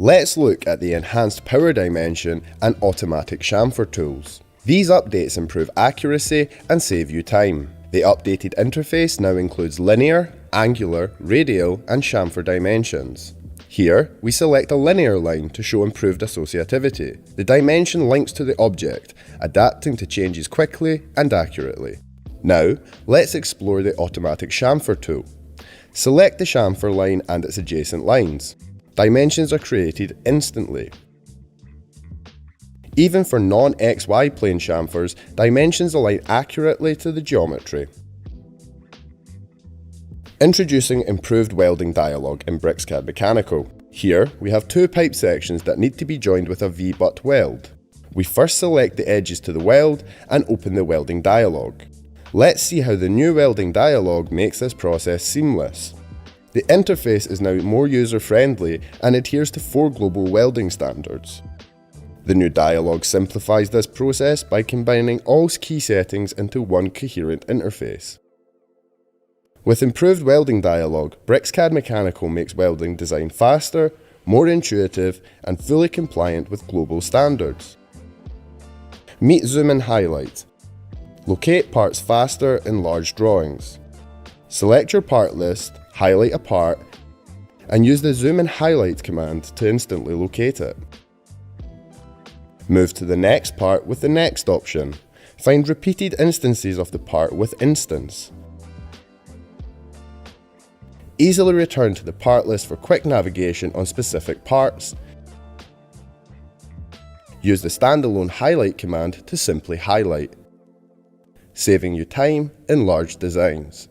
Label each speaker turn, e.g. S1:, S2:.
S1: Let's look at the enhanced power dimension and automatic chamfer tools. These updates improve accuracy and save you time. The updated interface now includes linear, angular, radial, and chamfer dimensions. Here, we select a linear line to show improved associativity. The dimension links to the object, adapting to changes quickly and accurately. Now, let's explore the automatic chamfer tool. Select the chamfer line and its adjacent lines. Dimensions are created instantly. Even for non-XY plane chamfers, dimensions align accurately to the geometry. Introducing improved welding dialog in BricsCAD Mechanical. Here, we have two pipe sections that need to be joined with a V-butt weld. We first select the edges to the weld and open the welding dialog. Let's see how the new welding dialog makes this process seamless. The interface is now more user-friendly and adheres to 4 global welding standards. The new dialog simplifies this process by combining all key settings into one coherent interface. With improved welding dialog, BricsCAD Mechanical makes welding design faster, more intuitive, and fully compliant with global standards. Meet Zoom and Highlight. Locate parts faster in large drawings. Select your part list, highlight a part, and use the Zoom and Highlight command to instantly locate it. Move to the next part with the next option. Find repeated instances of the part with Instance. Easily return to the part list for quick navigation on specific parts. Use the standalone highlight command to simply highlight, saving you time in large designs.